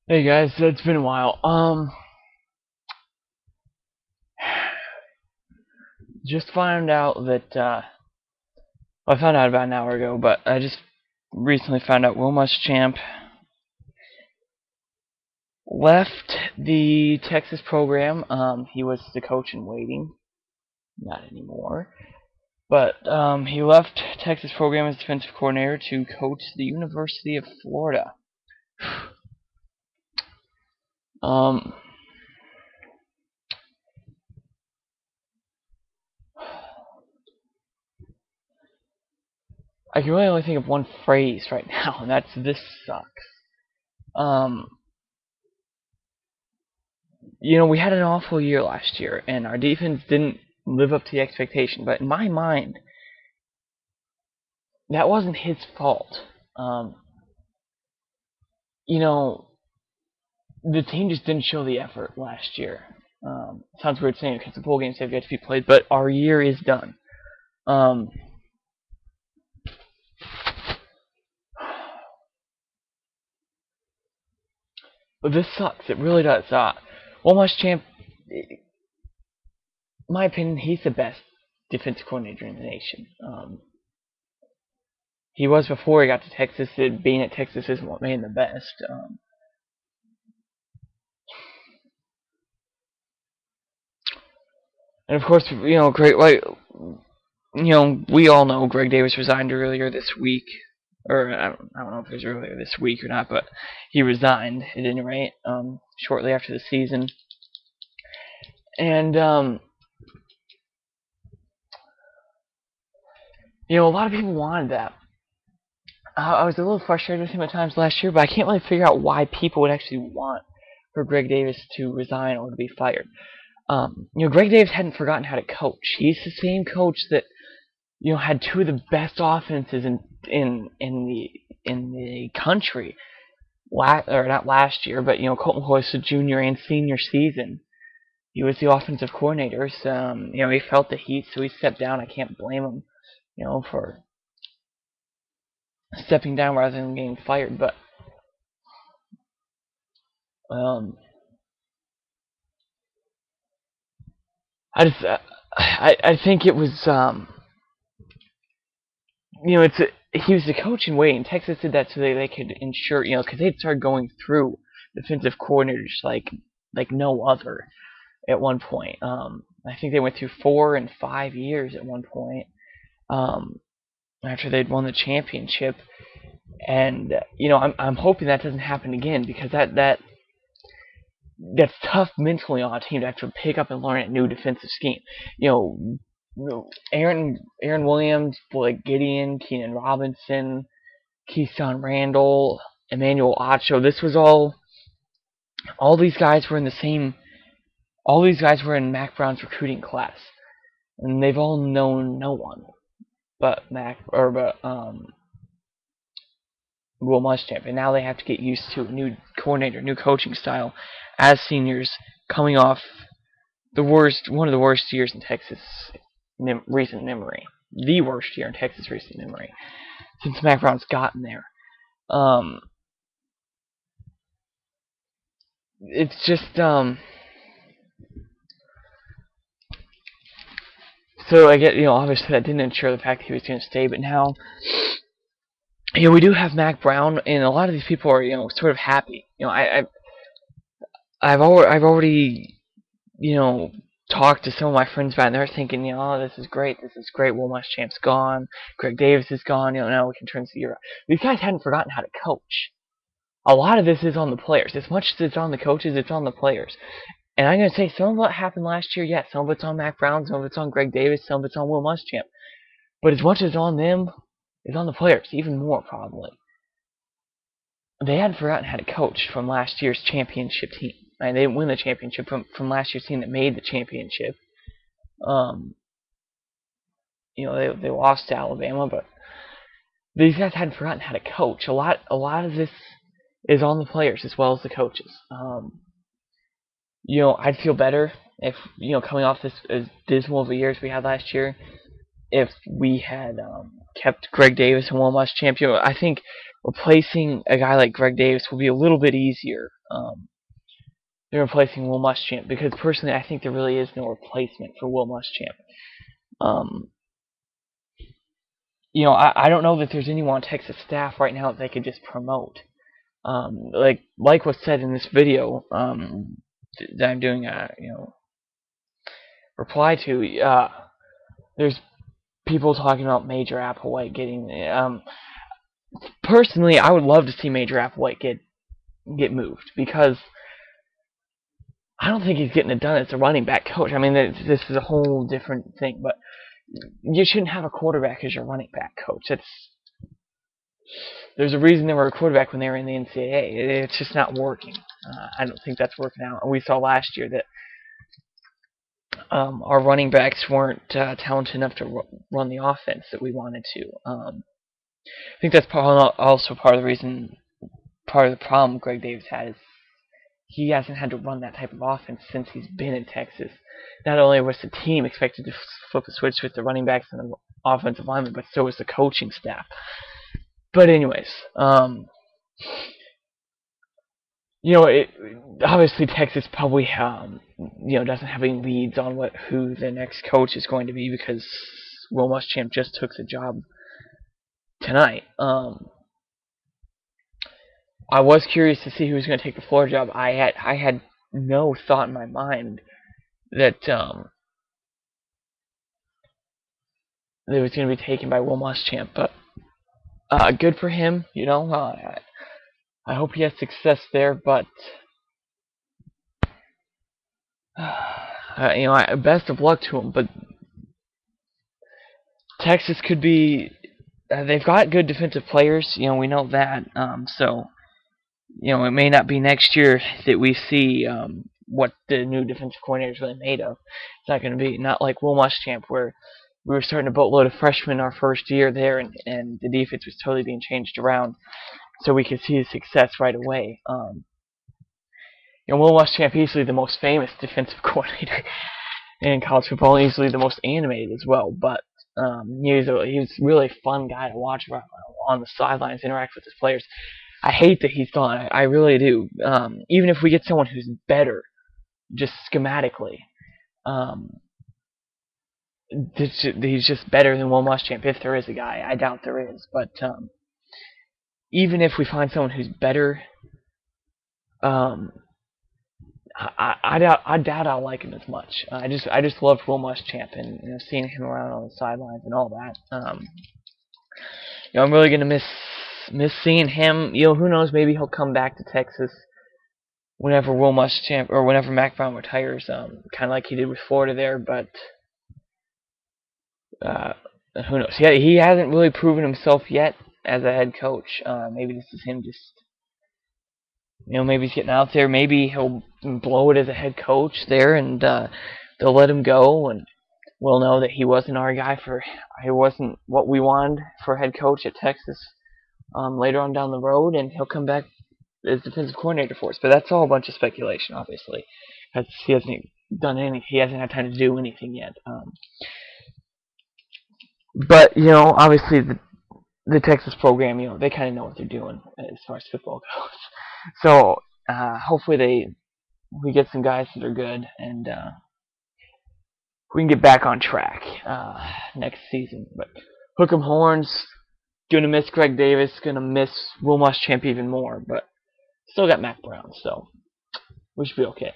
Hey guys, it's been a while. Just found out that I found out about an hour ago, but I just recently found out Will Muschamp left the Texas program. He was the coach in waiting, not anymore. But he left Texas program as defensive coordinator to coach the University of Florida. Um, I can really only think of one phrase right now, and that's "this sucks." Um, we had an awful year last year, and our defense didn't live up to the expectation. But in my mind, that wasn't his fault. Um, you know, the team just didn't show the effort last year. Sounds weird saying because the bowl games have yet to be played, but our year is done. Um, but this sucks. It really does. Will Muschamp, in my opinion, he's the best defensive coordinator in the nation. He was before he got to Texas. Being at Texas isn't what made him the best. And of course, great. We all know Greg Davis resigned earlier this week, or I don't know if it was earlier this week or not, but he resigned at any rate, shortly after the season. And a lot of people wanted that. I was a little frustrated with him at times last year, but I can't really figure out why people would actually want for Greg Davis to resign or to be fired. Greg Davis hadn't forgotten how to coach. He's the same coach that had two of the best offenses in the country. Or not last year, but Colt McCoy's junior and senior season. He was the offensive coordinator. So, he felt the heat, so he stepped down. I can't blame him, for stepping down rather than getting fired. But um, I think it was he was the coach in waiting. Texas did that so they could ensure because they'd started going through defensive coordinators like no other at one point. I think they went through 4 and 5 years at one point. After they'd won the championship, and I'm hoping that doesn't happen again because that's tough mentally on a team to have to pick up and learn a new defensive scheme. Aaron Williams, Blake Gideon, Keenan Robinson, Keyshawn Randall, Emmanuel Acho. This was all these guys were in the same. All these guys were in Mac Brown's recruiting class, and they've all known no one but Will Muschamp, and now they have to get used to a new coordinator, new coaching style, as seniors coming off one of the worst years in Texas recent memory, the worst year in Texas recent memory since Mac Brown's gotten there. It's just so I get obviously that didn't ensure the fact that he was going to stay, but now we do have Mac Brown, and a lot of these people are sort of happy. I've already talked to some of my friends about it, and they're thinking, oh, this is great. Will Muschamp's gone. Greg Davis is gone. Now we can turn the year around. These guys hadn't forgotten how to coach. A lot of this is on the players. As much as it's on the coaches, it's on the players. And I'm going to say some of what happened last year, yes, some of it's on Mac Brown, some of it's on Greg Davis, some of it's on Will Muschamp. But as much as on them, it's on the players, even more probably. They hadn't forgotten how to coach from last year's championship team. They didn't win the championship from last year's team that made the championship. They lost to Alabama, but these guys hadn't forgotten how to coach. A lot of this is on the players as well as the coaches. I'd feel better if coming off this as dismal of a year as we had last year, if we had kept Greg Davis and Will Muschamp. I think replacing a guy like Greg Davis will be a little bit easier They're replacing Will Muschamp, because personally I think there really is no replacement for Will Muschamp. I don't know that there's anyone on Texas staff right now that they could just promote. Like was said in this video that I'm doing a reply to. There's people talking about Major Applewhite getting. Personally, I would love to see Major Applewhite get moved, because I don't think he's getting it done as a running back coach. I mean, this is a whole different thing, but you shouldn't have a quarterback as your running back coach. There's a reason they were a quarterback when they were in the NCAA. It's just not working. I don't think that's working out. And we saw last year that our running backs weren't talented enough to run the offense that we wanted to. I think that's also part of the reason, part of the problem Greg Davis had is he hasn't had to run that type of offense since he's been in Texas. Not only was the team expected to flip a switch with the running backs and the offensive linemen, but so was the coaching staff. But anyways, obviously Texas probably doesn't have any leads on who the next coach is going to be, because Will Muschamp just took the job tonight. I was curious to see who was going to take the floor job. I had no thought in my mind that it was going to be taken by Will Muschamp, but good for him. I hope he has success there, but best of luck to him. But Texas could be. They've got good defensive players. We know that. So it may not be next year that we see what the new defensive coordinator is really made of. It's not going to be not like Will Muschamp, where we were starting a boatload of freshmen our first year there, and the defense was totally being changed around, so we could see his success right away. Will Muschamp, easily the most famous defensive coordinator in college football, and easily the most animated as well. But he's really a fun guy to watch on the sidelines, interact with his players. I hate that he's gone. I really do. Even if we get someone who's better, just schematically, he's just better than Will Muschamp, if there is a guy. I doubt there is. But even if we find someone who's better, I doubt I'll like him as much. I just loved Will Muschamp, and seeing him around on the sidelines and all that. I'm really gonna miss seeing him. Who knows? Maybe he'll come back to Texas whenever Will Muschamp or whenever Mac Brown retires. Kind of like he did with Florida there, but who knows? He hasn't really proven himself yet as a head coach. Maybe this is him just. Maybe he's getting out there. Maybe he'll blow it as a head coach there, and they'll let him go, and we'll know that he wasn't our guy he wasn't what we wanted for head coach at Texas later on down the road, and he'll come back as defensive coordinator for us. But that's all a bunch of speculation, obviously, because he hasn't done anything. He hasn't had time to do anything yet. But obviously the Texas program, they kind of know what they're doing as far as football goes. So hopefully we get some guys that are good, and we can get back on track next season. But hook 'em horns. Gonna miss Greg Davis. Gonna miss Will Muschamp even more. But still got Mac Brown, so we should be okay.